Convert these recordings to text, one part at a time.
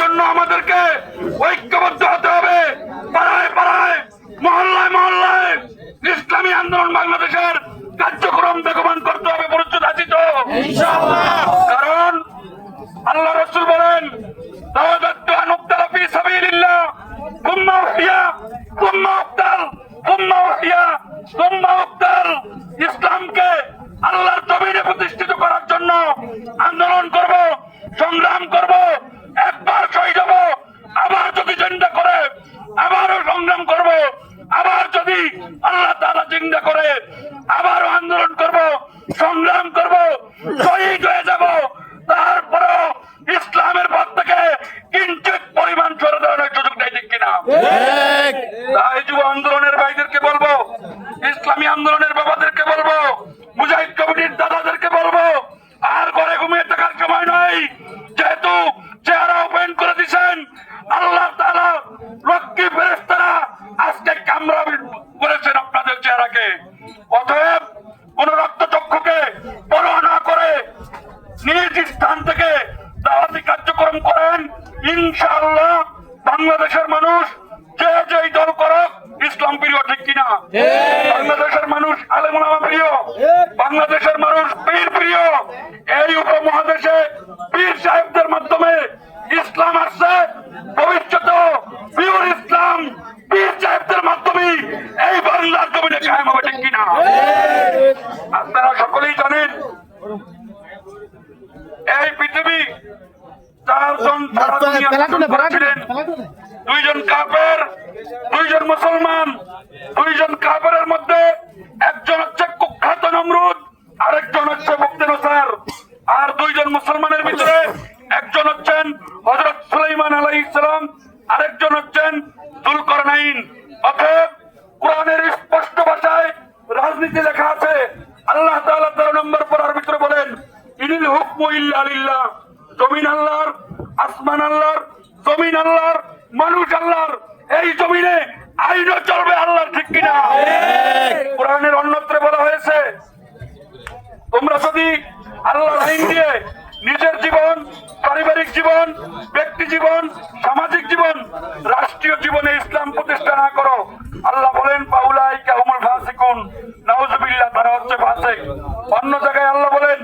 জন্য আমাদেরকে ঐক্যবদ্ধ হতে হবে। পাড়ায় পাড়ায়, মহল্লায় মহল্লায় ইসলামী আন্দোলন বাংলাদেশের কার্যক্রম বেগবান করতে হবে। প্রস্তুত আছি তো ইনশাআল্লাহ? কারণ আল্লাহ রাসূল বলেন, তাওয়াদাতু আন উক্তালা ফি সাবিলিল্লাহ সুম্মা উহইয়া সুম্মা উক্তাল সুম্মা উহইয়া সুম্মা উক্তাল। ইসলামকে আল্লাহর জমিনে প্রতিষ্ঠিত করার জন্য আন্দোলন করব, সংগ্রাম করব, একবার শহীদ হব, আবার যদি জিন্দা করে আবারও সংগ্রাম করব, আবার যদি আল্লাহ তাআলা জিন্দা করে আবারও আন্দোলন করব, সংগ্রাম করব, শহীদ হয়ে যাব। তারপরেও ইসলামের পথ থেকে কিঞ্চিত পরিমাণ সরে দাঁড়ানোর সুযোগ নেই, ঠিক কিনা? তাই যুব আন্দোলনের ভাইদেরকে বলবো, ইসলামী আন্দোলনের বাবাদেরকে বলবো, মুজাহিদ কমিটির দাদাদেরকে বলবো, আর ঘরে ঘুমিয়ে থাকার সময় নয়। যেহেতু চেহারা ওপেন করে দিচ্ছেন আল্লাহ তাআলা, রক্ষী ফেরেশতারা আজকে কামরা করেছেন আপনাদের চেহারাকে। অতএব কোন রক্তচক্ষুকে পরোয়া না করে নিজ স্থান থেকে দাওয়াতি কার্যক্রম করেন। ইনশাআল্লাহ বাংলাদেশের মানুষ যে যেই দল করুক ইসলাম প্রিয়, ঠিক কিনা? বাংলাদেশের মানুষ আলেম ওলামা প্রিয়, বাংলাদেশের মানুষ পীর প্রিয়। এই উপমহাদেশে পীর সাহেবদের মাধ্যমে ইসলাম আসছে, ভবিষ্যতে পিওর ইসলাম পীর সাহেবদের মাধ্যমে এই বাংলার জমিনে কায়েম হবে, ঠিক কিনা? আপনারা সকলেই জানেন এই পৃথিবী চারজন ছিলেন, দুইজন কাফের, দুইজন মুসলমান। দুইজন কাফেরের মধ্যে একজন হচ্ছে কুখ্যাত নমরুদ, আরেকজন হচ্ছে মুক্তানসার। আর দুইজন মুসলমানের ভিতরে একজন হচ্ছেন হযরত সুলাইমান আলাইহিস সালাম, আরেকজন হচ্ছেন যুলকারনাইন। অতএব কোরআনের স্পষ্ট ভাষায় রাজনীতি লেখা আছে। আল্লাহ তাআলা 13 নম্বর পারার ভিতরে বলেন, ইনিল হুকমু ইল্লা লিল্লাহ। জমিন আল্লাহর, আসমান আল্লাহর, জমিন আল্লাহর, মানুষ আল্লাহর। এই জমিনে আইনও চলবে আল্লাহর, ঠিক কিনা? কোরআনের অন্যত্রে বলা হয়েছে, তোমরা যদি আল্লাহর আইন দিয়ে নিজের জীবন, পারিবারিক জীবন, ব্যক্তি জীবন, সামাজিক জীবন, রাষ্ট্রীয় জীবনে ইসলাম প্রতিষ্ঠা না করো, আল্লাহ বলেন ফাউলাইকা হুমুল ফাসিকুন। নাউযুবিল্লাহ, তারা হচ্ছে ফাসিক। অন্য জায়গায় আল্লাহ বলেন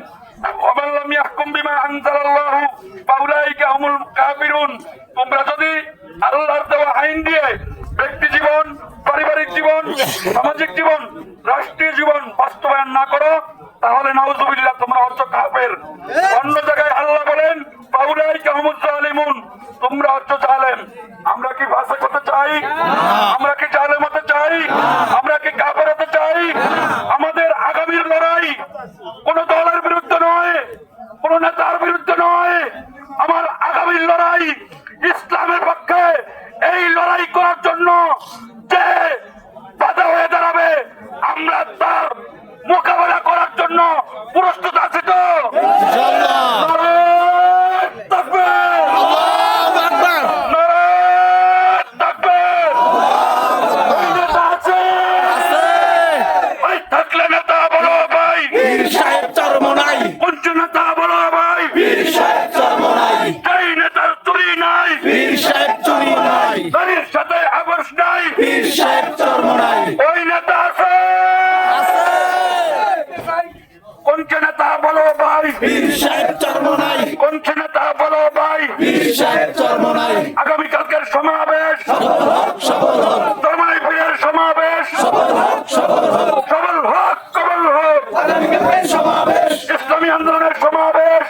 ওয়ামান লাম ইয়াহকুম বিমা আনজালাল্লাহু ফাউলাইকা হুমুল কাফিরুন। তোমরা যদি আল্লাহর দেওয়া আইন দিয়ে ব্যক্তি জীবন, পারিবারিক জীবন, সামাজিক জীবন, রাষ্ট্রীয় জীবন বাস্তবায়ন না করো, তাহলে নাউযুবিল্লাহ তোমরা হচ্ছে কাফের। অন্য জায়গায় আল্লাহ বলেন ফাউলাইকা হুমুজ জালিমুন, তোমরা হচ্ছে জালেম। আমরা কি ফাসিক হতে চাই? আমরা কি জালেম হতে চাই? আমরা কি কাফের হতে চাই? আমাদের আগামীর লড়াই কোন দলের বিরুদ্ধে নয়, কোন নেতার বিরুদ্ধে নয়। আমার আগামীর লড়াই ইসলামের পক্ষে। এই লড়াই করার জন্য যে বাধা হয়ে দাঁড়াবে আমরা তার মোকাবেলা করার জন্য প্রস্তুত আছি তো? আগামীকালকের সমাবেশ সমাবেশ সফল হোক, কবল হোক। ইসলামী আন্দোলনের সমাবেশ।